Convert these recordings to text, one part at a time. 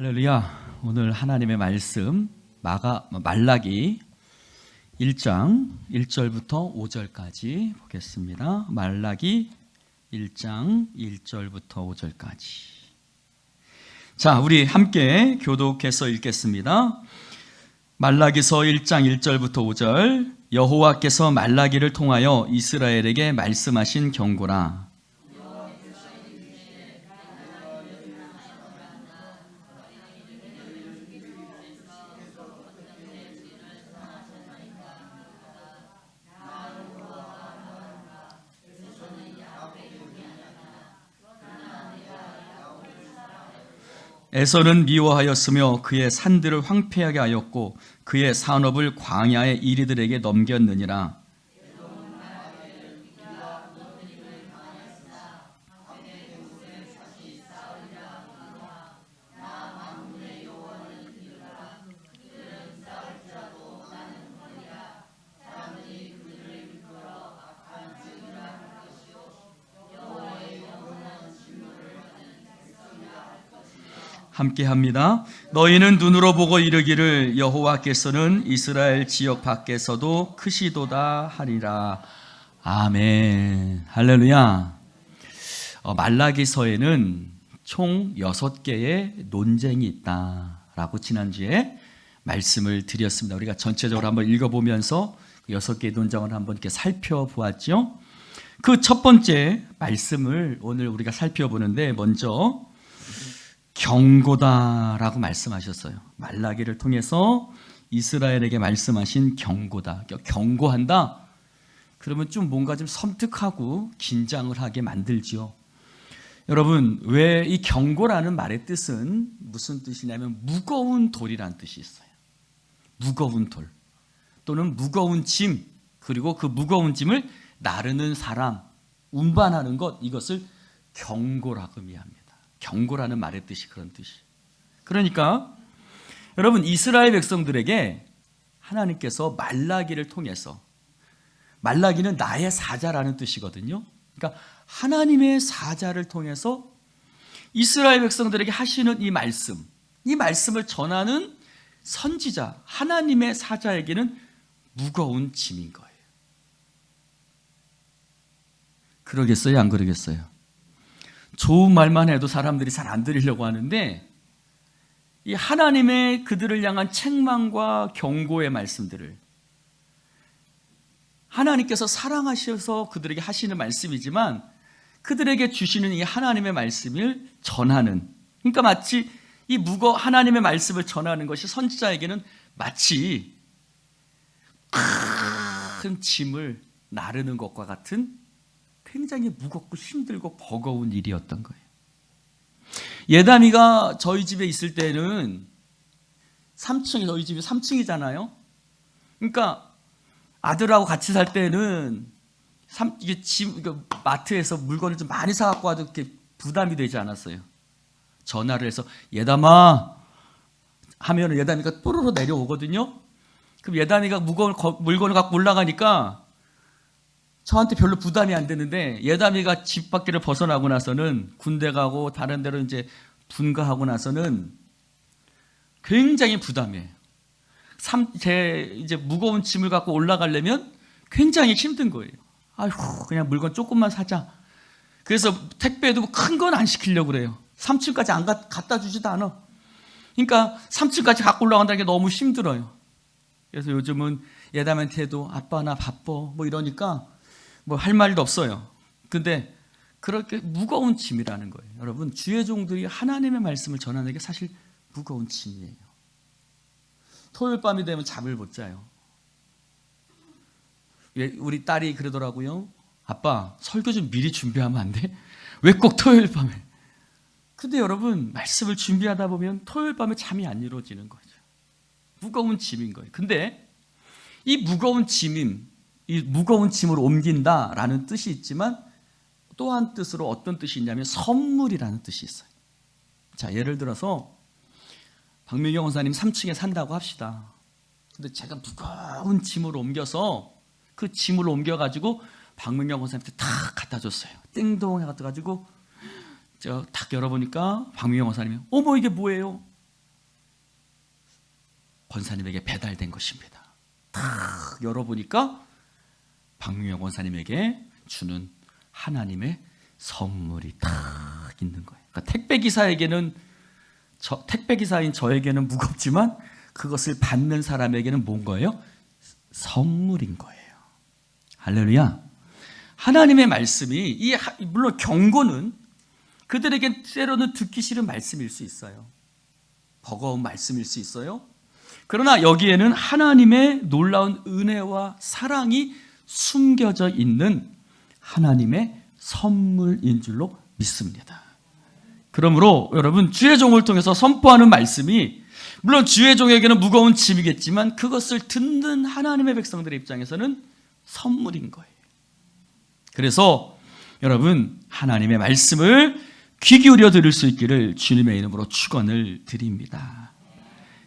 할렐루야. 오늘 하나님의 말씀 말라기 1장 1절부터 5절까지 보겠습니다. 말라기 1장 1절부터 5절까지. 자, 우리 함께 교독해서 읽겠습니다. 말라기서 1장 1절부터 5절. 여호와께서 말라기를 통하여 이스라엘에게 말씀하신 경고라. 에서는 미워하였으며 그의 산들을 황폐하게 하였고 그의 산업을 광야의 이리들에게 넘겼느니라. 함께합니다. 너희는 눈으로 보고 이르기를 여호와께서는 이스라엘 지역 밖에서도 크시도다 하리라. 아멘. 할렐루야. 말라기서에는 총 6개의 논쟁이 있다라고 지난주에 말씀을 드렸습니다. 우리가 전체적으로 한번 읽어보면서 6개의 논쟁을 한번 이렇게 살펴보았죠. 그 첫 번째 말씀을 오늘 우리가 살펴보는데, 먼저 경고다라고 말씀하셨어요. 말라기를 통해서 이스라엘에게 말씀하신 경고다. 경고한다? 그러면 좀 뭔가 좀 섬뜩하고 긴장을 하게 만들지요. 여러분, 왜 이 경고라는 말의 뜻은 무슨 뜻이냐면 무거운 돌이라는 뜻이 있어요. 무거운 돌 또는 무거운 짐, 그리고 그 무거운 짐을 나르는 사람, 운반하는 것, 이것을 경고라고 의미합니다. 경고라는 말의 뜻이 그런 뜻이. 그러니까 여러분, 이스라엘 백성들에게 하나님께서 말라기를 통해서, 말라기는 나의 사자라는 뜻이거든요. 그러니까 하나님의 사자를 통해서 이스라엘 백성들에게 하시는 이 말씀을 전하는 선지자, 하나님의 사자에게는 무거운 짐인 거예요. 그러겠어요? 안 그러겠어요? 좋은 말만 해도 사람들이 잘 안 들으려고 하는데, 이 하나님의 그들을 향한 책망과 경고의 말씀들을, 하나님께서 사랑하셔서 그들에게 하시는 말씀이지만 그들에게 주시는 이 하나님의 말씀을 전하는, 그러니까 마치 이 하나님의 말씀을 전하는 것이 선지자에게는 마치 큰 짐을 나르는 것과 같은 굉장히 무겁고 힘들고 버거운 일이었던 거예요. 예담이가 저희 집에 있을 때는 3층이, 저희 집이 3층이잖아요. 그러니까 아들하고 같이 살 때는 이게 마트에서 물건을 좀 많이 사갖고 와도 이렇게 부담이 되지 않았어요. 전화를 해서 예담아 하면 예담이가 또르르 내려오거든요. 그럼 예담이가 무거운 물건을 갖고 올라가니까 저한테 별로 부담이 안 되는데, 예담이가 집 밖을 벗어나고 나서는, 군대 가고 다른 데로 이제 분가하고 나서는 굉장히 부담해요. 제 이제 무거운 짐을 갖고 올라가려면 굉장히 힘든 거예요. 아이고, 그냥 물건 조금만 사자. 그래서 택배도 큰 건 안 시키려고 그래요. 3층까지 안 갖다 주지도 않아. 그러니까 3층까지 갖고 올라간다는 게 너무 힘들어요. 그래서 요즘은 예담한테도 아빠 나 바빠 뭐 이러니까 뭐 할 말도 없어요. 근데 그렇게 무거운 짐이라는 거예요. 여러분, 주의 종들이 하나님의 말씀을 전하는 게 사실 무거운 짐이에요. 토요일 밤이 되면 잠을 못 자요. 우리 딸이 그러더라고요. 아빠, 설교 좀 미리 준비하면 안 돼? 왜 꼭 토요일 밤에? 근데 여러분, 말씀을 준비하다 보면 토요일 밤에 잠이 안 이루어지는 거죠. 무거운 짐인 거예요. 근데 이 무거운 짐을 옮긴다라는 뜻이 있지만, 또 한 뜻으로 어떤 뜻이 있냐면 선물이라는 뜻이 있어요. 자, 예를 들어서 박민경 원사님 3층에 산다고 합시다. 근데 제가 무거운 짐을 옮겨서, 그 짐을 옮겨가지고 박민경 원사님한테 탁 갖다 줬어요. 띵동 해가지고 제가 탁 열어보니까 박민경 원사님이 어머 이게 뭐예요? 권사님에게 배달된 것입니다. 탁 열어보니까 박명영 권사님에게 주는 하나님의 선물이 딱 있는 거예요. 그러니까 택배기사인 저에게는 무겁지만 그것을 받는 사람에게는 뭔 거예요? 선물인 거예요. 할렐루야. 하나님의 말씀이 물론 경고는 그들에게 때로는 듣기 싫은 말씀일 수 있어요. 버거운 말씀일 수 있어요. 그러나 여기에는 하나님의 놀라운 은혜와 사랑이 숨겨져 있는 하나님의 선물인 줄로 믿습니다. 그러므로 여러분, 주의 종을 통해서 선포하는 말씀이 물론 주의 종에게는 무거운 짐이겠지만 그것을 듣는 하나님의 백성들의 입장에서는 선물인 거예요. 그래서 여러분, 하나님의 말씀을 귀 기울여 들을 수 있기를 주님의 이름으로 축원을 드립니다.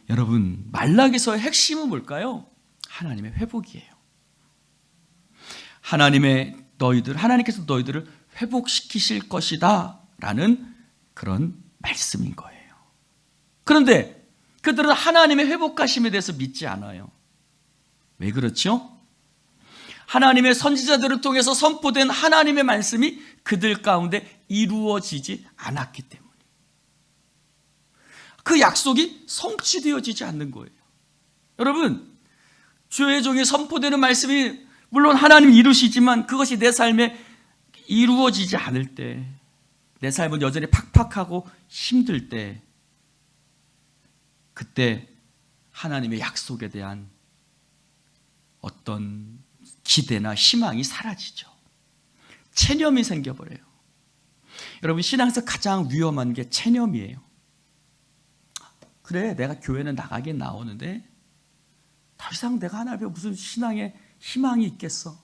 여러분, 말라기서의 핵심은 뭘까요? 하나님의 회복이에요. 하나님께서 너희들을 회복시키실 것이다 라는 그런 말씀인 거예요. 그런데 그들은 하나님의 회복하심에 대해서 믿지 않아요. 왜 그렇죠? 하나님의 선지자들을 통해서 선포된 하나님의 말씀이 그들 가운데 이루어지지 않았기 때문에 그 약속이 성취되어지지 않는 거예요. 여러분, 주의 종이 선포되는 말씀이 물론 하나님이 이루시지만 그것이 내 삶에 이루어지지 않을 때, 내 삶은 여전히 팍팍하고 힘들 때, 그때 하나님의 약속에 대한 어떤 기대나 희망이 사라지죠. 체념이 생겨버려요. 여러분, 신앙에서 가장 위험한 게 체념이에요. 그래, 내가 교회는 나가긴 나오는데 더 이상 내가 하나님 앞에 무슨 신앙에 희망이 있겠어?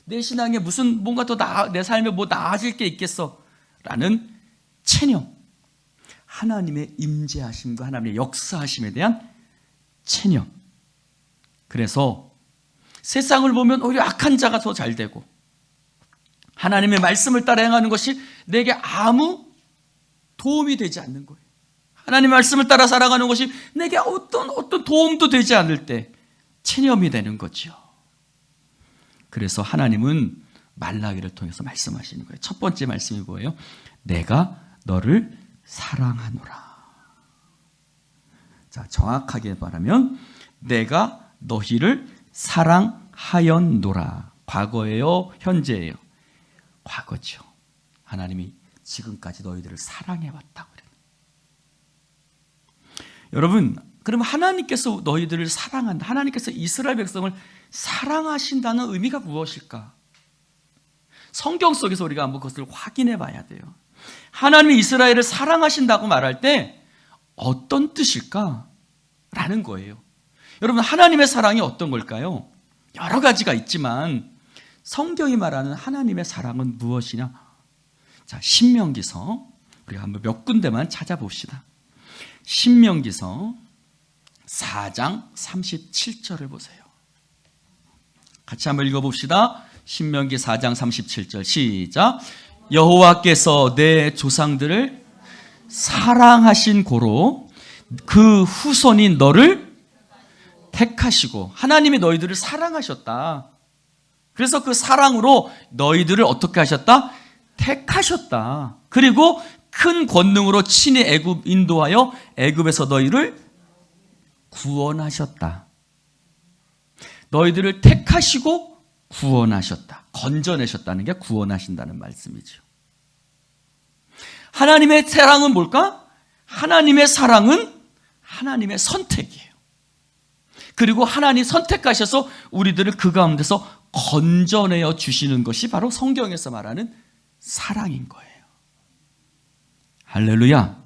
내 신앙에 무슨 뭔가 더 내 삶에 뭐 나아질 게 있겠어? 라는 체념. 하나님의 임재하심과 하나님의 역사하심에 대한 체념. 그래서 세상을 보면 오히려 악한 자가 더 잘 되고 하나님의 말씀을 따라 행하는 것이 내게 아무 도움이 되지 않는 거예요. 하나님의 말씀을 따라 살아가는 것이 내게 어떤 도움도 되지 않을 때 체념이 되는 거죠. 그래서 하나님은 말라기를 통해서 말씀하시는 거예요. 첫 번째 말씀이 뭐예요? 내가 너를 사랑하노라. 자, 정확하게 말하면 내가 너희를 사랑하였노라. 과거예요? 현재예요? 과거죠. 하나님이 지금까지 너희들을 사랑해왔다고 그래요. 여러분, 그러면 하나님께서 너희들을 사랑한다, 하나님께서 이스라엘 백성을 사랑하신다는 의미가 무엇일까? 성경 속에서 우리가 한번 그것을 확인해 봐야 돼요. 하나님이 이스라엘을 사랑하신다고 말할 때 어떤 뜻일까? 라는 거예요. 여러분, 하나님의 사랑이 어떤 걸까요? 여러 가지가 있지만 성경이 말하는 하나님의 사랑은 무엇이냐? 자, 신명기서 우리가 한번 몇 군데만 찾아봅시다. 신명기서 4장 37절을 보세요. 같이 한번 읽어봅시다. 신명기 4장 37절 시작. 여호와께서 내 조상들을 사랑하신 고로 그 후손인 너를 택하시고, 하나님이 너희들을 사랑하셨다. 그래서 그 사랑으로 너희들을 어떻게 하셨다? 택하셨다. 그리고 큰 권능으로 친히 인도하여 애굽에서 너희를 구원하셨다. 너희들을 택하시고 구원하셨다. 건져내셨다는 게 구원하신다는 말씀이죠. 하나님의 사랑은 뭘까? 하나님의 사랑은 하나님의 선택이에요. 그리고 하나님 선택하셔서 우리들을 그 가운데서 건져내어 주시는 것이 바로 성경에서 말하는 사랑인 거예요. 할렐루야.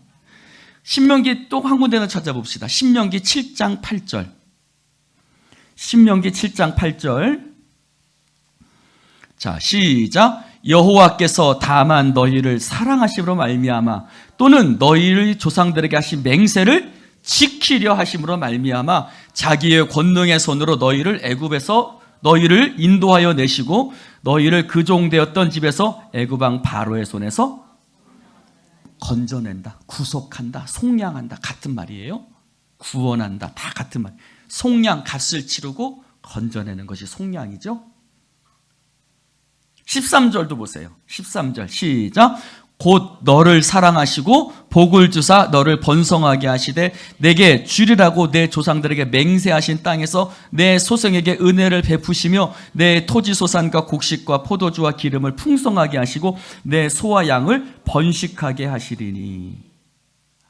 신명기 또 한 군데는 찾아봅시다. 신명기 7장 8절. 신명기 7장 8절. 자, 시작. 여호와께서 다만 너희를 사랑하심으로 말미암아 또는 너희의 조상들에게 하신 맹세를 지키려 하심으로 말미암아 자기의 권능의 손으로 너희를 애굽에서 너희를 인도하여 내시고 너희를 그 종되었던 집에서 애굽 왕 바로의 손에서 건져낸다, 구속한다, 속량한다 같은 말이에요. 구원한다. 다 같은 말. 속량, 값을 치르고 건져내는 것이 속량이죠. 13절도 보세요. 13절 시작. 곧 너를 사랑하시고 복을 주사 너를 번성하게 하시되 내게 주리라고 내 조상들에게 맹세하신 땅에서 내 소생에게 은혜를 베푸시며 내 토지 소산과 곡식과 포도주와 기름을 풍성하게 하시고 내 소와 양을 번식하게 하시리니.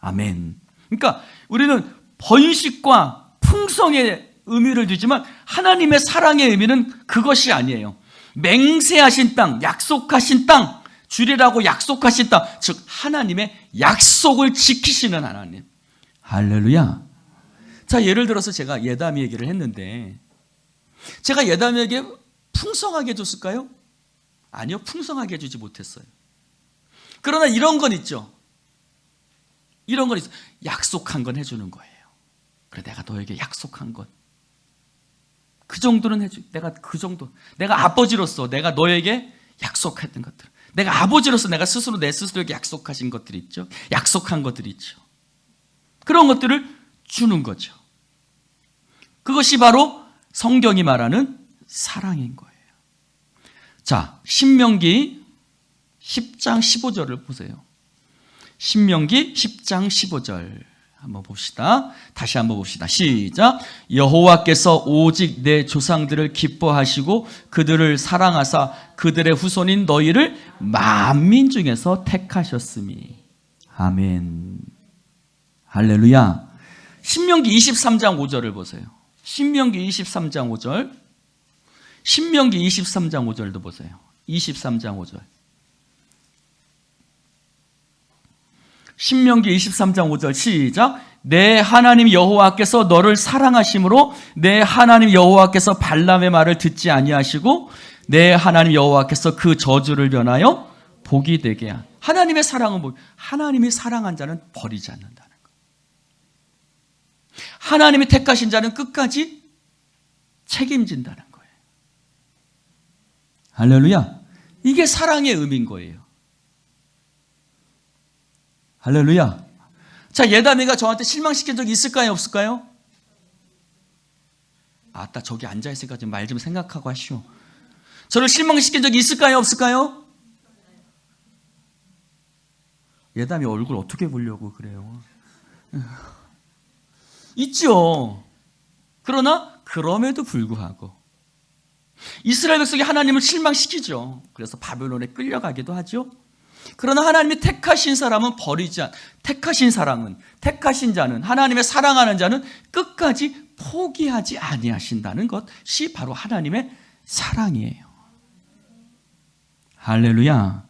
아멘. 그러니까 우리는 번식과 풍성의 의미를 두지만 하나님의 사랑의 의미는 그것이 아니에요. 맹세하신 땅, 약속하신 땅, 주리라고 약속하신 땅, 즉 하나님의 약속을 지키시는 하나님. 할렐루야. 자, 예를 들어서 제가 예담이 얘기를 했는데 제가 예담에게 풍성하게 줬을까요? 아니요, 풍성하게 해주지 못했어요. 그러나 이런 건 있죠. 이런 건 있어. 약속한 건 해주는 거예요. 그래, 내가 너에게 약속한 것, 그 정도는 해줘. 내가 그 정도, 내가 아버지로서 내가 너에게 약속했던 것들, 내가 아버지로서 내가 스스로 내 스스로에게 약속하신 것들이 있죠. 약속한 것들이 있죠. 그런 것들을 주는 거죠. 그것이 바로 성경이 말하는 사랑인 거예요. 자, 신명기 10장 15절을 보세요. 신명기 10장 15절 한번 봅시다. 다시 한번 봅시다. 시작. 여호와께서 오직 내 조상들을 기뻐하시고 그들을 사랑하사 그들의 후손인 너희를 만민 중에서 택하셨으니. 아멘. 할렐루야. 신명기 23장 5절을 보세요. 신명기 23장 5절. 신명기 23장 5절도 보세요. 23장 5절. 신명기 23장 5절 시작. 내 하나님 여호와께서 너를 사랑하심으로 내 하나님 여호와께서 발람의 말을 듣지 아니하시고 내 하나님 여호와께서 그 저주를 변하여 복이 되게 한. 하나님의 사랑은 뭐? 하나님이 사랑한 자는 버리지 않는다는 것. 하나님이 택하신 자는 끝까지 책임진다는 거예요. 할렐루야. 이게 사랑의 의미인 거예요. 할렐루야. 자, 예담이가 저한테 실망시킨 적이 있을까요, 없을까요? 아따, 저기 앉아있으니까 좀 말 좀 생각하고 하시오. 저를 실망시킨 적이 있을까요, 없을까요? 예담이 얼굴 어떻게 보려고 그래요? 있죠. 그러나 그럼에도 불구하고 이스라엘 백성이 하나님을 실망시키죠. 그래서 바벨론에 끌려가기도 하죠. 그러나 하나님이 택하신 사람은 버리지 않, 택하신 사랑은, 택하신 자는, 하나님의 사랑하는 자는 끝까지 포기하지 아니하신다는 것이 바로 하나님의 사랑이에요. 할렐루야.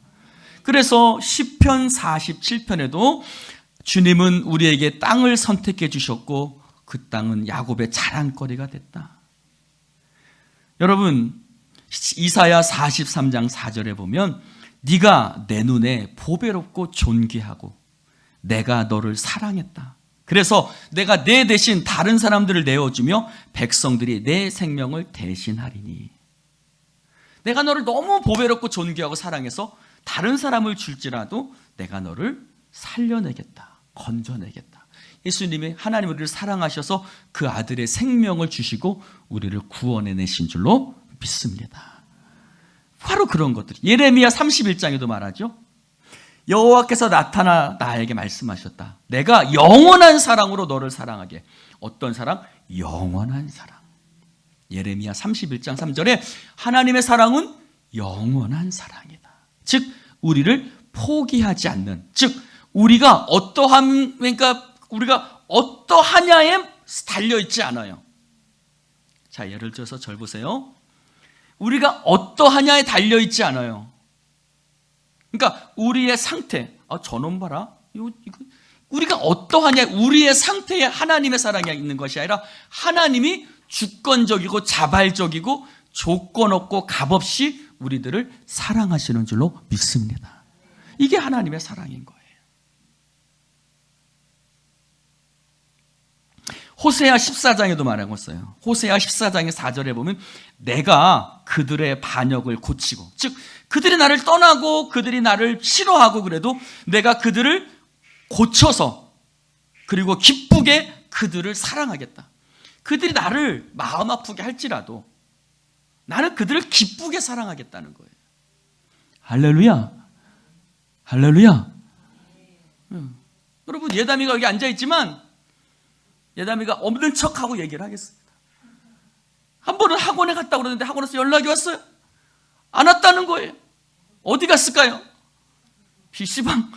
그래서 시편 47편에도 주님은 우리에게 땅을 선택해 주셨고 그 땅은 야곱의 자랑거리가 됐다. 여러분, 이사야 43장 4절에 보면 네가 내 눈에 보배롭고 존귀하고 내가 너를 사랑했다. 그래서 내가 내 대신 다른 사람들을 내어주며 백성들이 내 생명을 대신하리니. 내가 너를 너무 보배롭고 존귀하고 사랑해서 다른 사람을 줄지라도 내가 너를 살려내겠다. 건져내겠다. 예수님이 하나님 우리를 사랑하셔서 그 아들의 생명을 주시고 우리를 구원해내신 줄로 믿습니다. 바로 그런 것들. 예레미야 31장에도 말하죠. 여호와께서 나타나 나에게 말씀하셨다. 내가 영원한 사랑으로 너를 사랑하게. 어떤 사랑? 영원한 사랑. 예레미야 31장 3절에 하나님의 사랑은 영원한 사랑이다. 즉 우리를 포기하지 않는, 즉 우리가 그러니까 우리가 어떠하냐에 달려있지 않아요. 자, 예를 들어서 절 보세요. 우리가 어떠하냐에 달려있지 않아요. 그러니까 우리의 상태, 저놈 봐라. 이거 우리가 어떠하냐, 우리의 상태에 하나님의 사랑이 있는 것이 아니라 하나님이 주권적이고 자발적이고 조건 없고 값없이 우리들을 사랑하시는 줄로 믿습니다. 이게 하나님의 사랑인 거예요. 호세아 14장에도 말하고 있어요. 호세아 14장의 4절에 보면 내가 그들의 반역을 고치고, 즉 그들이 나를 떠나고 그들이 나를 싫어하고 그래도 내가 그들을 고쳐서 그리고 기쁘게 그들을 사랑하겠다. 그들이 나를 마음 아프게 할지라도 나는 그들을 기쁘게 사랑하겠다는 거예요. 할렐루야. 할렐루야. 여러분, 예담이가 여기 앉아있지만 예담이가 없는 척하고 얘기를 하겠습니다. 한 번은 학원에 갔다고 그러는데 학원에서 연락이 왔어요. 안 왔다는 거예요. 어디 갔을까요? PC방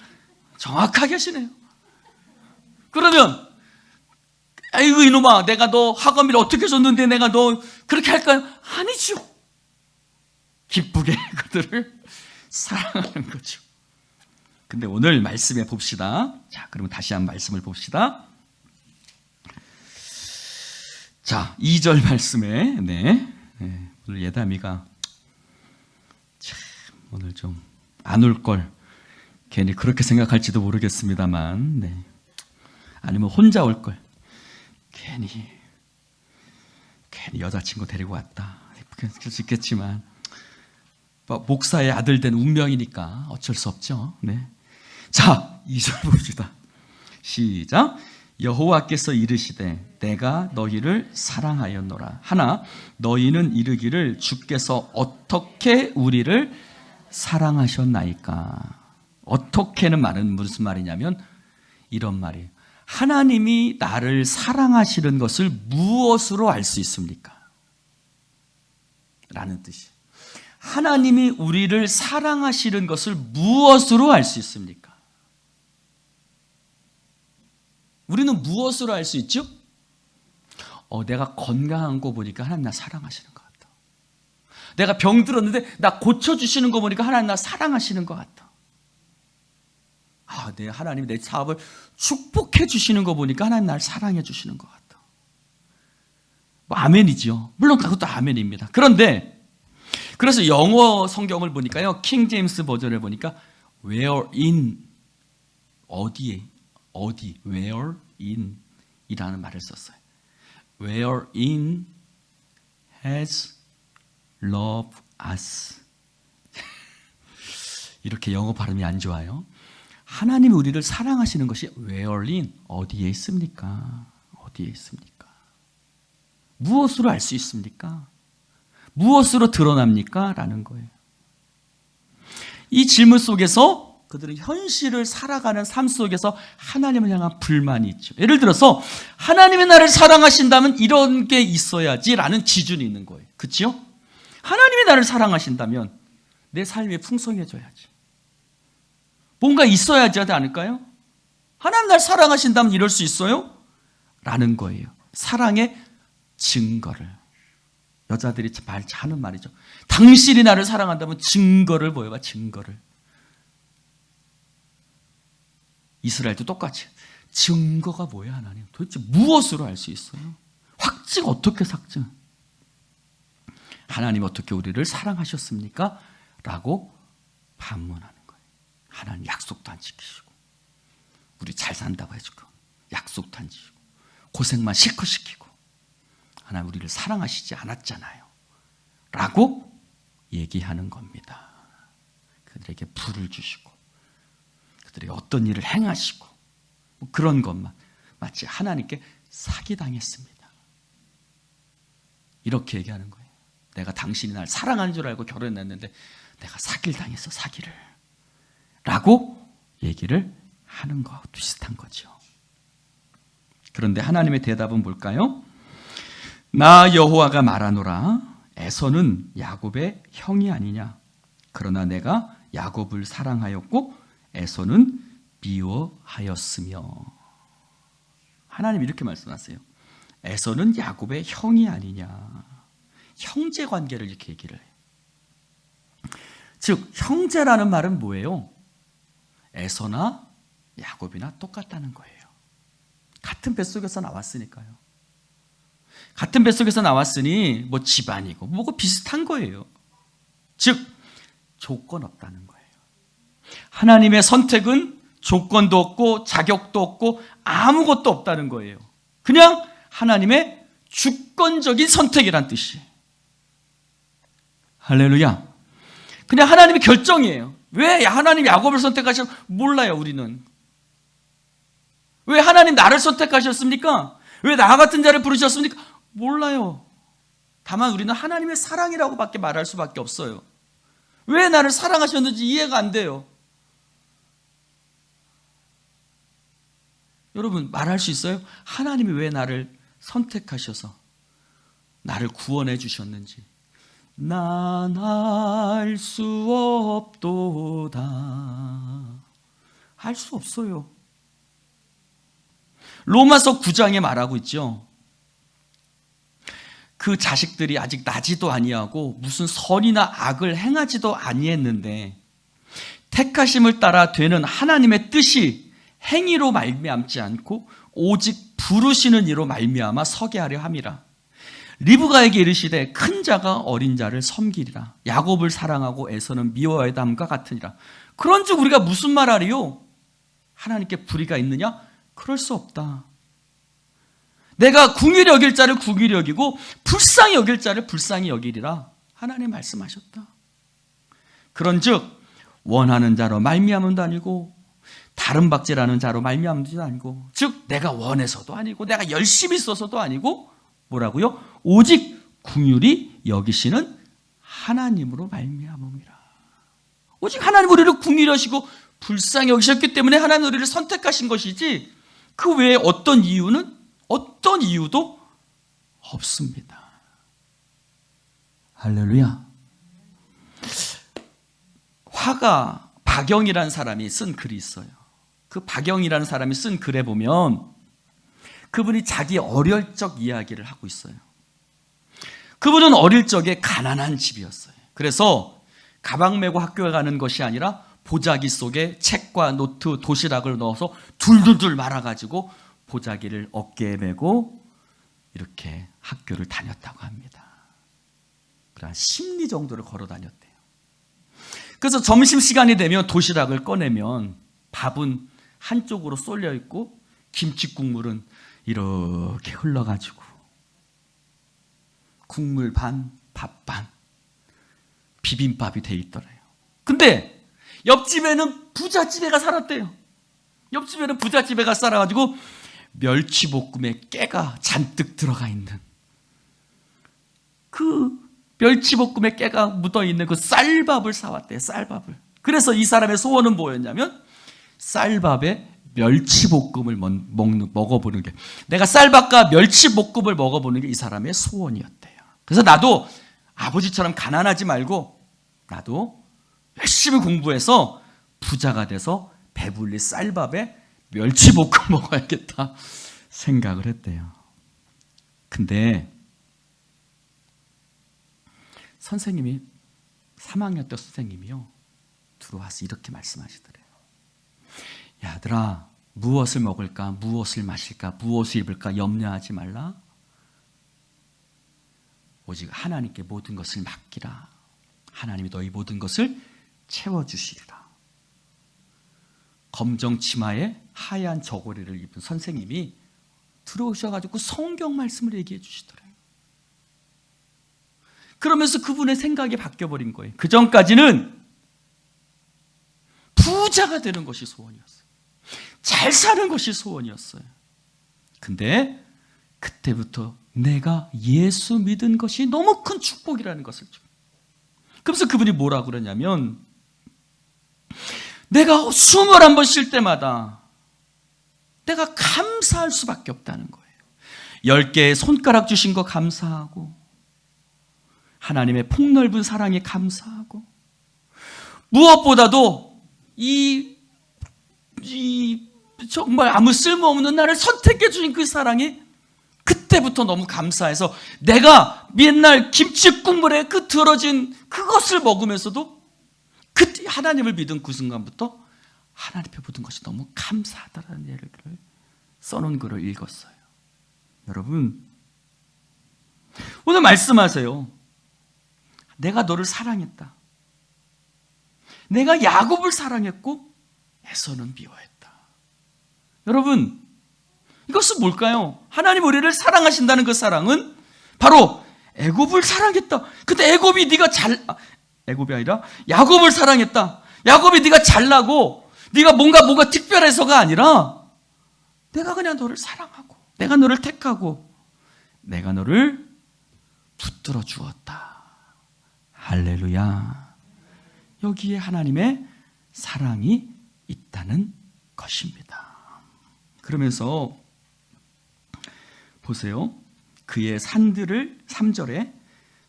정확하게 하시네요. 그러면 아이고 이놈아, 내가 너 학원비를 어떻게 줬는데 내가 너 그렇게 할까요? 아니죠. 기쁘게 그들을 사랑하는 거죠. 근데 오늘 말씀에 봅시다. 자, 그러면 다시 한번 말씀을 봅시다. 자, 2절 말씀에 오늘 예담이가 참 오늘 좀 안 올 걸 괜히 그렇게 생각할지도 모르겠습니다만, 아니면 혼자 올 걸 괜히 여자친구 데리고 왔다 그럴 수 있겠지만 목사의 아들 된 운명이니까 어쩔 수 없죠. 자, 2절 봅시다. 시작. 여호와께서 이르시되 내가 너희를 사랑하였노라. 하나 너희는 이르기를 주께서 어떻게 우리를 사랑하셨나이까. 어떻게는 말은 무슨 말이냐면 이런 말이에요. 하나님이 나를 사랑하시는 것을 무엇으로 알 수 있습니까? 라는 뜻이에요. 하나님이 우리를 사랑하시는 것을 무엇으로 알 수 있습니까? 우리는 무엇으로 알 수 있죠? 내가 건강한 거 보니까 하나님 나 사랑하시는 것 같아. 내가 병들었는데 나 고쳐주시는 거 보니까 하나님 나 사랑하시는 것 같아. 하나님이 내 사업을 축복해 주시는 거 보니까 하나님 나를 사랑해 주시는 것 같아. 아멘이죠. 물론 그것도 아멘입니다. 그런데 그래서 영어 성경을 보니까요, 킹 제임스 버전을 보니까 wherein, 어디에, 어디, wherein 이라는 말을 썼어요. wherein has loved us. 이렇게 영어 발음이 안 좋아요. 하나님이 우리를 사랑하시는 것이 wherein, 어디에 있습니까? 어디에 있습니까? 무엇으로 알 수 있습니까? 무엇으로 드러납니까? 라는 거예요. 이 질문 속에서 그들은 현실을 살아가는 삶 속에서 하나님을 향한 불만이 있죠. 예를 들어서 하나님이 나를 사랑하신다면 이런 게 있어야지 라는 기준이 있는 거예요. 그렇죠? 하나님이 나를 사랑하신다면 내 삶이 풍성해져야지. 뭔가 있어야지 하지 않을까요? 하나님 나를 사랑하신다면 이럴 수 있어요? 라는 거예요. 사랑의 증거를. 여자들이 하는 말이죠. 당신이 나를 사랑한다면 증거를 보여봐. 증거를. 이스라엘도 똑같이 증거가 뭐야 하나님? 도대체 무엇으로 알 수 있어요? 확증 어떻게 삭증? 하나님 어떻게 우리를 사랑하셨습니까? 라고 반문하는 거예요. 하나님 약속도 안 지키시고 우리 잘 산다고 해주고 약속도 안 지키고 고생만 실컷 시키고 하나님 우리를 사랑하시지 않았잖아요 라고 얘기하는 겁니다. 그들에게 불을 주시고 그들에게 어떤 일을 행하시고 그런 것만 마치 하나님께 사기당했습니다. 이렇게 얘기하는 거예요. 내가 당신이 날 사랑하는 줄 알고 결혼했는데 내가 사기를 당했어. 사기를 라고 얘기를 하는 것과 비슷한 거죠. 그런데 하나님의 대답은 뭘까요? 나 여호와가 말하노라. 에서는 야곱의 형이 아니냐. 그러나 내가 야곱을 사랑하였고 에서는 미워하였으며. 하나님 이렇게 말씀하세요. 에서는 야곱의 형이 아니냐. 형제 관계를 이렇게 얘기를 해요. 즉 형제라는 말은 뭐예요? 에서나 야곱이나 똑같다는 거예요. 같은 뱃속에서 나왔으니까요. 같은 뱃속에서 나왔으니 뭐 집안이고 뭐고 비슷한 거예요. 즉 조건 없다는 거예요. 하나님의 선택은 조건도 없고 자격도 없고 아무것도 없다는 거예요. 그냥 하나님의 주권적인 선택이란 뜻이에요. 할렐루야. 그냥 하나님의 결정이에요. 왜 하나님이 야곱을 선택하셨 몰라요. 우리는 왜 하나님 나를 선택하셨습니까? 왜 나 같은 자를 부르셨습니까? 몰라요. 다만 우리는 하나님의 사랑이라고 밖에 말할 수밖에 없어요. 왜 나를 사랑하셨는지 이해가 안 돼요. 여러분, 말할 수 있어요? 하나님이 왜 나를 선택하셔서 나를 구원해 주셨는지. 난 알 수 없도다. 알 수 없어요. 로마서 9장에 말하고 있죠. 그 자식들이 아직 나지도 아니하고 무슨 선이나 악을 행하지도 아니했는데 택하심을 따라 되는 하나님의 뜻이 행위로 말미암지 않고 오직 부르시는 이로 말미암아 서게 하려 함이라. 리브가에게 이르시되 큰 자가 어린 자를 섬기리라. 야곱을 사랑하고 에서는 미워하여 담과 같으니라. 그런즉 우리가 무슨 말하리요? 하나님께 불의가 있느냐? 그럴 수 없다. 내가 궁휼히 여길 자를 궁휼히 여기고 불쌍히 여길 자를 불쌍히 여기리라. 하나님 말씀하셨다. 그런즉 원하는 자로 말미암음도 아니고 다른 박제라는 자로 말미암음도 아니고, 즉 내가 원해서도 아니고 내가 열심히 써서도 아니고 뭐라고요? 오직 궁휼히 여기시는 하나님으로 말미암음이라. 오직 하나님 우리를 궁휼히 여시고 불쌍히 여기셨기 때문에 하나님 우리를 선택하신 것이지 그 외에 어떤 이유도 없습니다. 할렐루야. 화가 박영이라는 사람이 쓴 글이 있어요. 그 박영이라는 사람이 쓴 글에 보면 그분이 자기 어릴 적 이야기를 하고 있어요. 그분은 어릴 적에 가난한 집이었어요. 그래서 가방 메고 학교에 가는 것이 아니라 보자기 속에 책과 노트, 도시락을 넣어서 둘둘둘 말아가지고 보자기를 어깨에 메고 이렇게 학교를 다녔다고 합니다. 한 10리 정도를 걸어 다녔대요. 그래서 점심시간이 되면 도시락을 꺼내면 밥은 한쪽으로 쏠려 있고 김치 국물은 이렇게 흘러가지고 국물 반, 밥 반, 비빔밥이 돼 있더래요. 근데 옆집에는 부잣집애가 살았대요. 옆집에는 부잣집애가 살아가지고 멸치볶음에 깨가 잔뜩 들어가 있는, 그 멸치볶음에 깨가 묻어있는 그 쌀밥을 사왔대요. 쌀밥을. 그래서 이 사람의 소원은 뭐였냐면 쌀밥에 멸치볶음을 먹어보는 게, 내가 쌀밥과 멸치볶음을 먹어보는 게 이 사람의 소원이었대요. 그래서 나도 아버지처럼 가난하지 말고 나도 열심히 공부해서 부자가 돼서 배불리 쌀밥에 멸치볶음 먹어야겠다 생각을 했대요. 근데 선생님이 3학년 때 선생님이요 들어와서 이렇게 말씀하시더래요. 야, 아들아, 무엇을 먹을까, 무엇을 마실까, 무엇을 입을까 염려하지 말라. 오직 하나님께 모든 것을 맡기라. 하나님이 너희 모든 것을 채워주시리라. 검정 치마에 하얀 저고리를 입은 선생님이 들어오셔가지고 성경 말씀을 얘기해 주시더래요. 그러면서 그분의 생각이 바뀌어버린 거예요. 그 전까지는 부자가 되는 것이 소원이었어요. 잘 사는 것이 소원이었어요. 근데 그때부터 내가 예수 믿은 것이 너무 큰 축복이라는 것을 좀. 그래서 그분이 뭐라고 그러냐면, 내가 21번 쉴 때마다 내가 감사할 수밖에 없다는 거예요. 10개의 손가락 주신 거 감사하고, 하나님의 폭넓은 사랑에 감사하고, 무엇보다도 이 정말 아무 쓸모없는 나를 선택해 주신 그 사랑이 그때부터 너무 감사해서 내가 맨날 김치 국물에 그 들어진 그것을 먹으면서도 그때 하나님을 믿은 그 순간부터 하나님 앞에 모든 것이 너무 감사하다는 얘기를 써놓은 글을 읽었어요. 여러분, 오늘 말씀하세요. 내가 너를 사랑했다. 내가 야곱을 사랑했고 에서는 미워했다. 여러분, 이것은 뭘까요? 하나님 우리를 사랑하신다는 그 사랑은 바로 애굽을 사랑했다. 근데 애굽이 애굽이 아니라 야곱을 사랑했다. 야곱이 네가 잘나고 네가 뭔가 특별해서가 아니라 내가 그냥 너를 사랑하고 내가 너를 택하고 내가 너를 붙들어 주었다. 할렐루야. 여기에 하나님의 사랑이 있다는 것입니다. 그러면서 보세요. 그의 산들을 3절에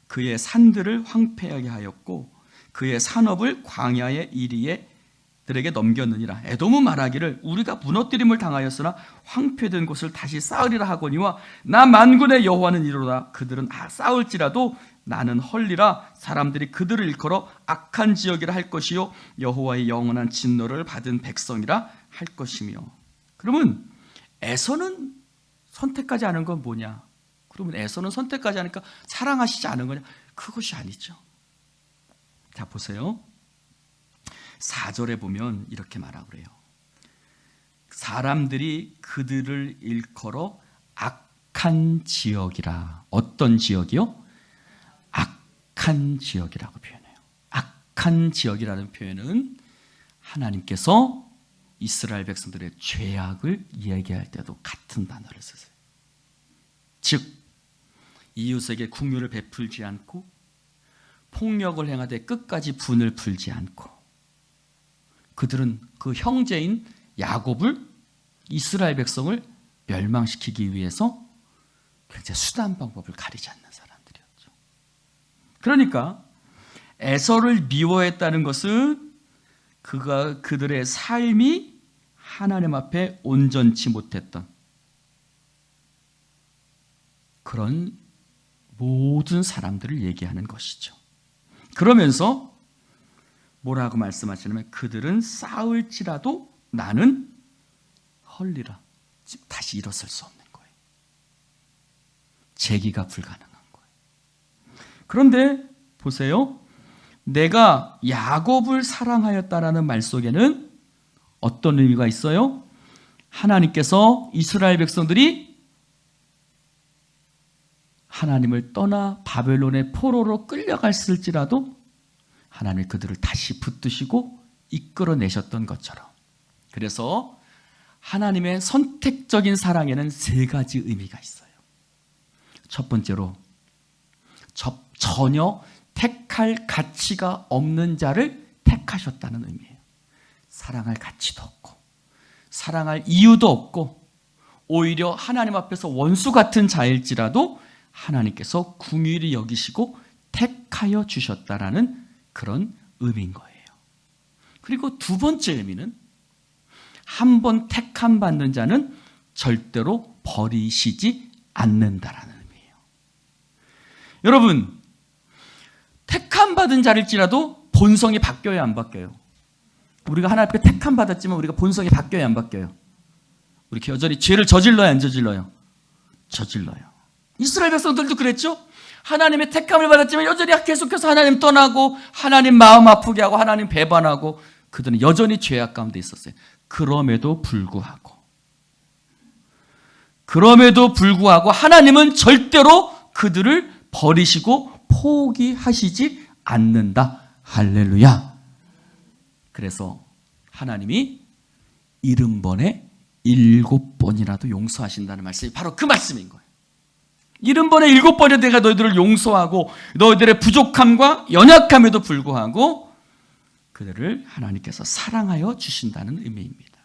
그의 산들을 황폐하게 하였고 그의 산업을 광야의 이리에들에게 넘겼느니라. 에돔은 말하기를 우리가 무너뜨림을 당하였으나 황폐된 곳을 다시 쌓으리라 하거니와 나 만군의 여호와는 이로다. 그들은 쌓을지라도 나는 헐리라. 사람들이 그들을 일컬어 악한 지역이라 할 것이요 여호와의 영원한 진노를 받은 백성이라 할 것이며. 그러면 에서는 선택하지 않은 건 뭐냐? 그러면 에서는 선택하지 않으니까 사랑하시지 않은 거냐? 그것이 아니죠. 자, 보세요. 4절에 보면 이렇게 말하고 그래요. 사람들이 그들을 일컬어 악한 지역이라. 어떤 지역이요? 악한 지역이라고 표현해요. 악한 지역이라는 표현은 하나님께서 이스라엘 백성들의 죄악을 이야기할 때도 같은 단어를 쓰세요. 즉 이웃에게 긍휼을 베풀지 않고 폭력을 행하되 끝까지 분을 풀지 않고 그들은 그 형제인 야곱을 이스라엘 백성을 멸망시키기 위해서 굉장히 수단 방법을 가리지 않는 사람들이었죠. 그러니까 에서를 미워했다는 것은 그들의 삶이 하나님 앞에 온전치 못했던 그런 모든 사람들을 얘기하는 것이죠. 그러면서 뭐라고 말씀하시냐면 그들은 쌓을지라도 나는 헐리라. 즉 다시 일어설 수 없는 거예요. 재기가 불가능한 거예요. 그런데 보세요. 내가 야곱을 사랑하였다라는 말 속에는 어떤 의미가 있어요? 하나님께서 이스라엘 백성들이 하나님을 떠나 바벨론의 포로로 끌려갔을지라도 하나님이 그들을 다시 붙드시고 이끌어내셨던 것처럼. 그래서 하나님의 선택적인 사랑에는 3가지 의미가 있어요. 첫 번째로 전혀 택할 가치가 없는 자를 택하셨다는 의미예요. 사랑할 가치도 없고 사랑할 이유도 없고 오히려 하나님 앞에서 원수 같은 자일지라도 하나님께서 긍휼히 여기시고 택하여 주셨다라는 그런 의미인 거예요. 그리고 2번째 의미는 한 번 택함 받는 자는 절대로 버리시지 않는다라는 의미예요. 여러분, 택함 받은 자일지라도 본성이 바뀌어야 안 바뀌어요? 우리가 하나님 앞에 택함 받았지만 우리가 본성이 바뀌어야 안 바뀌어요? 우리 여전히 죄를 저질러야 안 저질러요? 저질러요. 이스라엘 백성들도 그랬죠? 하나님의 택함을 받았지만 여전히 계속해서 하나님 떠나고 하나님 마음 아프게 하고 하나님 배반하고 그들은 여전히 죄악 가운데 있었어요. 그럼에도 불구하고 하나님은 절대로 그들을 버리시고 포기하시지 않는다. 할렐루야. 그래서 하나님이 70번에 7번이라도 용서하신다는 말씀이 바로 그 말씀인 거예요. 70번에 7번에 내가 너희들을 용서하고 너희들의 부족함과 연약함에도 불구하고 그들을 하나님께서 사랑하여 주신다는 의미입니다.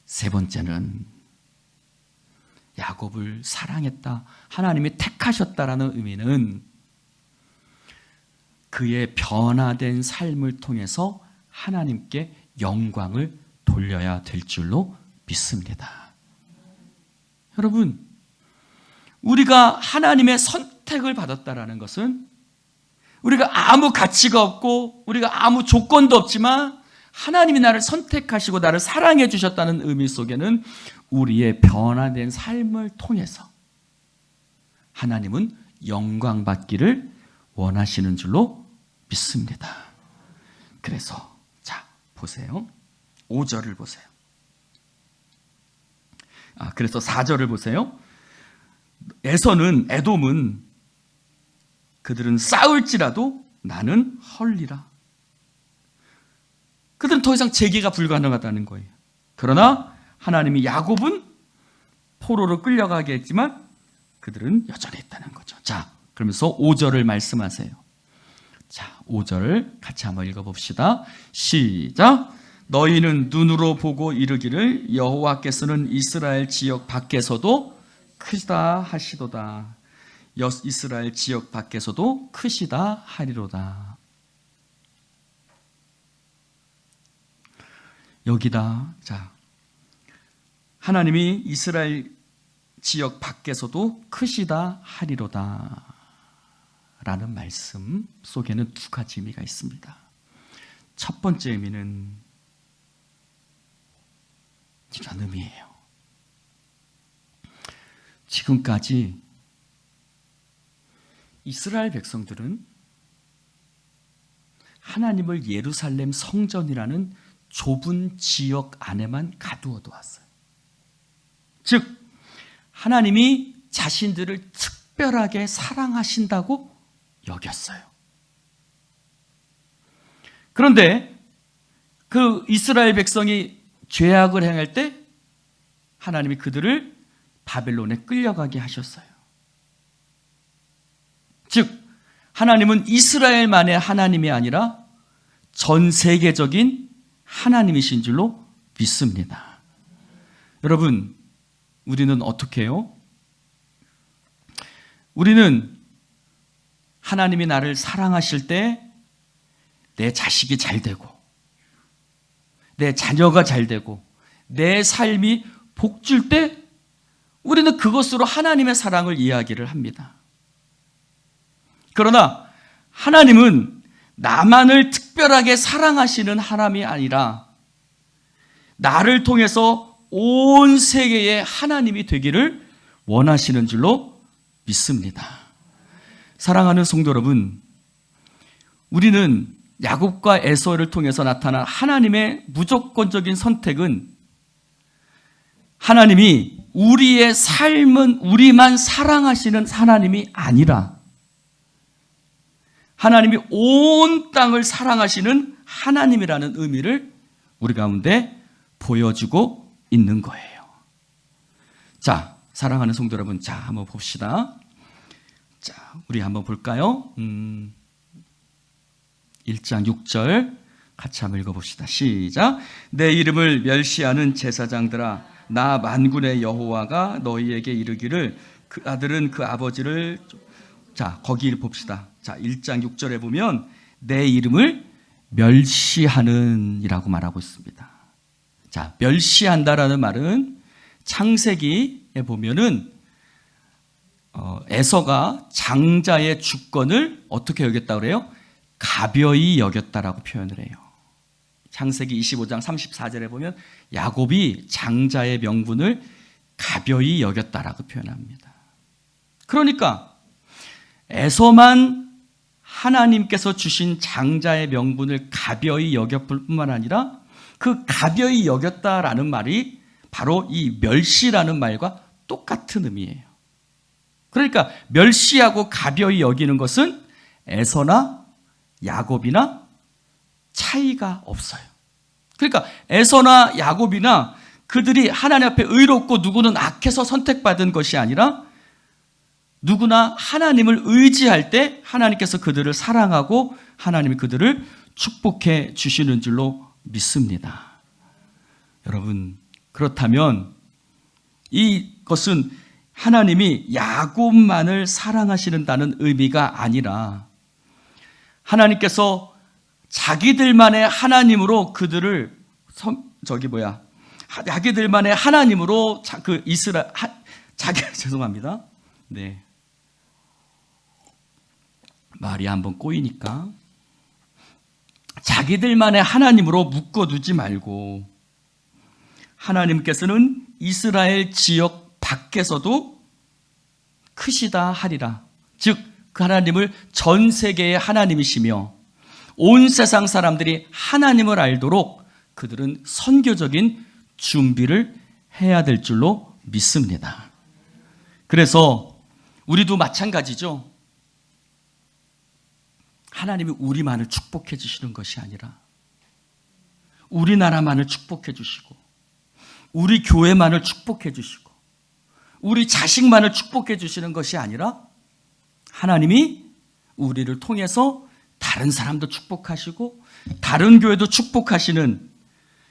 3번째는 야곱을 사랑했다, 하나님이 택하셨다라는 의미는 그의 변화된 삶을 통해서 하나님께 영광을 돌려야 될 줄로 믿습니다. 여러분, 우리가 하나님의 선택을 받았다라는 것은 우리가 아무 가치가 없고 우리가 아무 조건도 없지만 하나님이 나를 선택하시고 나를 사랑해 주셨다는 의미 속에는 우리의 변화된 삶을 통해서 하나님은 영광 받기를 원하시는 줄로 믿습니다. 그래서 자 보세요. 5절을 보세요. 그래서 4절을 보세요. 에돔은 그들은 싸울지라도 나는 헐리라. 그들은 더 이상 재기가 불가능하다는 거예요. 그러나 하나님이 야곱은 포로로 끌려가게 했지만 그들은 여전히 있다는 거죠. 자, 그러면서 5절을 말씀하세요. 자, 5절 같이 한번 읽어봅시다. 시작. 너희는 눈으로 보고 이르기를 여호와께서는 이스라엘 지역 밖에서도 크시다 하시도다. 이스라엘 지역 밖에서도 크시다 하리로다. 여기다. 자, 하나님이 이스라엘 지역 밖에서도 크시다 하리로다 라는 말씀 속에는 두 가지 의미가 있습니다. 첫 번째 의미는 이런 의미예요. 지금까지 이스라엘 백성들은 하나님을 예루살렘 성전이라는 좁은 지역 안에만 가두어도 왔어요. 즉 하나님이 자신들을 특별하게 사랑하신다고 여겼어요. 그런데 그 이스라엘 백성이 죄악을 행할 때 하나님이 그들을 바벨론에 끌려가게 하셨어요. 즉 하나님은 이스라엘만의 하나님이 아니라 전 세계적인 하나님이신 줄로 믿습니다. 여러분, 우리는 어떻게 해요? 우리는 하나님이 나를 사랑하실 때 내 자식이 잘 되고 내 자녀가 잘 되고 내 삶이 복줄 때 우리는 그것으로 하나님의 사랑을 이야기를 합니다. 그러나 하나님은 나만을 특별하게 사랑하시는 하나님이 아니라 나를 통해서 온 세계의 하나님이 되기를 원하시는 줄로 믿습니다. 사랑하는 성도 여러분, 우리는 야곱과 에서를 통해서 나타난 하나님의 무조건적인 선택은 하나님이 우리의 삶은 우리만 사랑하시는 하나님이 아니라 하나님이 온 땅을 사랑하시는 하나님이라는 의미를 우리 가운데 보여주고 있는 거예요. 자, 사랑하는 성도 여러분, 자, 한번 봅시다. 자, 우리 한번 볼까요? 1장 6절 같이 한번 읽어봅시다. 시작. 내 이름을 멸시하는 제사장들아, 나 만군의 여호와가 너희에게 이르기를 그 아들은 그 아버지를. 자, 거기 봅시다. 자, 1장 6절에 보면 내 이름을 멸시하는 이라고 말하고 있습니다. 자, 멸시한다라는 말은 창세기에 보면은 에서가 장자의 주권을 어떻게 여겼다고 그래요? 가벼이 여겼다라고 표현을 해요. 창세기 25장 34절에 보면 야곱이 장자의 명분을 가벼이 여겼다라고 표현합니다. 그러니까 에서만 하나님께서 주신 장자의 명분을 가벼이 여겼을 뿐만 아니라 그 가벼이 여겼다라는 말이 바로 이 멸시라는 말과 똑같은 의미예요. 그러니까 멸시하고 가벼이 여기는 것은 에서나 야곱이나 차이가 없어요. 그러니까 에서나 야곱이나 그들이 하나님 앞에 의롭고 누구는 악해서 선택받은 것이 아니라 누구나 하나님을 의지할 때 하나님께서 그들을 사랑하고 하나님이 그들을 축복해 주시는 줄로 믿습니다. 여러분, 그렇다면 이것은 하나님이 야곱만을 사랑하시는다는 의미가 아니라 하나님께서 자기들만의 하나님으로 그들을 자기들만의 하나님으로 죄송합니다. 네. 말이 한번 꼬이니까 자기들만의 하나님으로 묶어두지 말고 하나님께서는 이스라엘 지역 밖에서도 크시다 하리라. 즉 그 하나님을 전 세계의 하나님이시며 온 세상 사람들이 하나님을 알도록 그들은 선교적인 준비를 해야 될 줄로 믿습니다. 그래서 우리도 마찬가지죠. 하나님이 우리만을 축복해 주시는 것이 아니라 우리나라만을 축복해 주시고 우리 교회만을 축복해 주시고 우리 자식만을 축복해 주시는 것이 아니라 하나님이 우리를 통해서 다른 사람도 축복하시고 다른 교회도 축복하시는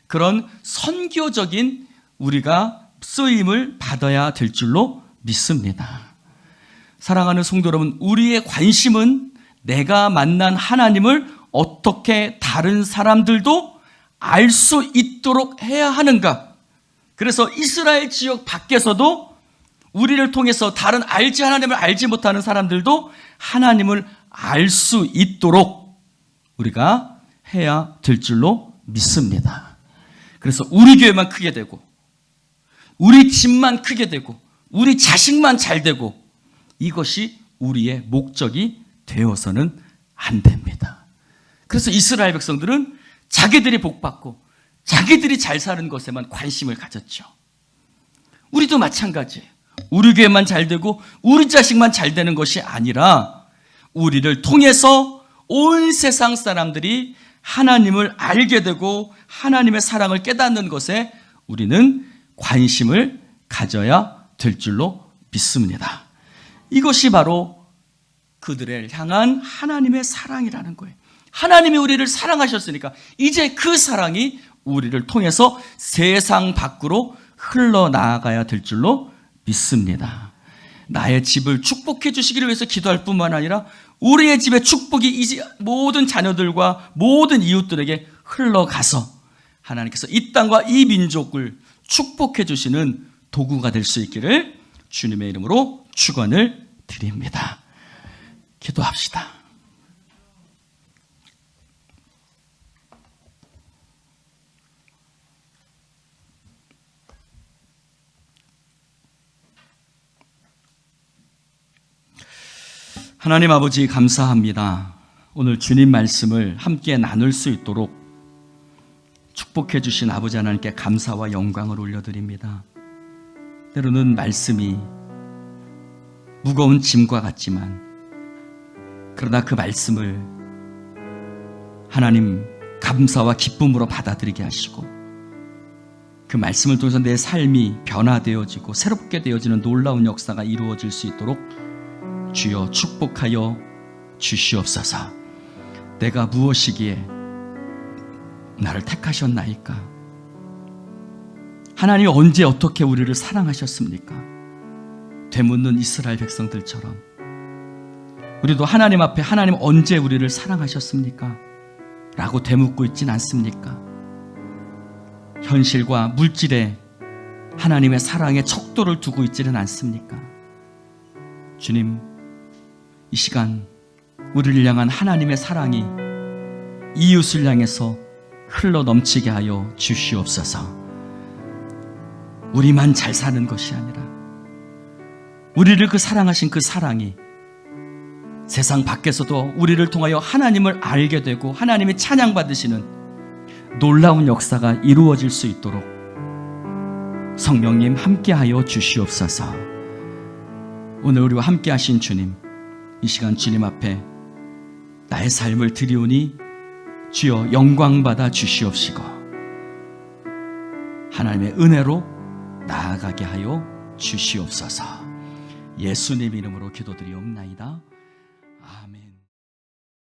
그런 선교적인 우리가 쓰임을 받아야 될 줄로 믿습니다. 사랑하는 성도 여러분, 우리의 관심은 내가 만난 하나님을 어떻게 다른 사람들도 알 수 있도록 해야 하는가. 그래서 이스라엘 지역 밖에서도 우리를 통해서 다른 하나님을 알지 못하는 사람들도 하나님을 알 수 있도록 우리가 해야 될 줄로 믿습니다. 그래서 우리 교회만 크게 되고 우리 집만 크게 되고 우리 자식만 잘 되고 이것이 우리의 목적이 되어서는 안 됩니다. 그래서 이스라엘 백성들은 자기들이 복받고 자기들이 잘 사는 것에만 관심을 가졌죠. 우리도 마찬가지예요. 우리 교회만 잘 되고 우리 자식만 잘 되는 것이 아니라 우리를 통해서 온 세상 사람들이 하나님을 알게 되고 하나님의 사랑을 깨닫는 것에 우리는 관심을 가져야 될 줄로 믿습니다. 이것이 바로 그들을 향한 하나님의 사랑이라는 거예요. 하나님이 우리를 사랑하셨으니까 이제 그 사랑이 우리를 통해서 세상 밖으로 흘러나가야 될 줄로 믿습니다. 나의 집을 축복해 주시기를 위해서 기도할 뿐만 아니라 우리의 집에 축복이 이제 모든 자녀들과 모든 이웃들에게 흘러가서 하나님께서 이 땅과 이 민족을 축복해 주시는 도구가 될 수 있기를 주님의 이름으로 축원을 드립니다. 기도합시다. 하나님 아버지 감사합니다. 오늘 주님 말씀을 함께 나눌 수 있도록 축복해 주신 아버지 하나님께 감사와 영광을 올려드립니다. 때로는 말씀이 무거운 짐과 같지만 그러나 그 말씀을 하나님 감사와 기쁨으로 받아들이게 하시고 그 말씀을 통해서 내 삶이 변화되어지고 새롭게 되어지는 놀라운 역사가 이루어질 수 있도록 주여 축복하여 주시옵소서. 내가 무엇이기에 나를 택하셨나이까? 하나님이 언제 어떻게 우리를 사랑하셨습니까? 되묻는 이스라엘 백성들처럼 우리도 하나님 앞에 하나님 언제 우리를 사랑하셨습니까? 라고 되묻고 있진 않습니까? 현실과 물질에 하나님의 사랑의 척도를 두고 있지는 않습니까? 주님, 이 시간 우리를 향한 하나님의 사랑이 이웃을 향해서 흘러 넘치게 하여 주시옵소서. 우리만 잘 사는 것이 아니라 우리를 그 사랑하신 그 사랑이 세상 밖에서도 우리를 통하여 하나님을 알게 되고 하나님이 찬양받으시는 놀라운 역사가 이루어질 수 있도록 성령님 함께하여 주시옵소서. 오늘 우리와 함께하신 주님, 이 시간 주님 앞에 나의 삶을 드리오니 주여 영광받아 주시옵시고 하나님의 은혜로 나아가게 하여 주시옵소서. 예수님 이름으로 기도드리옵나이다. 아멘.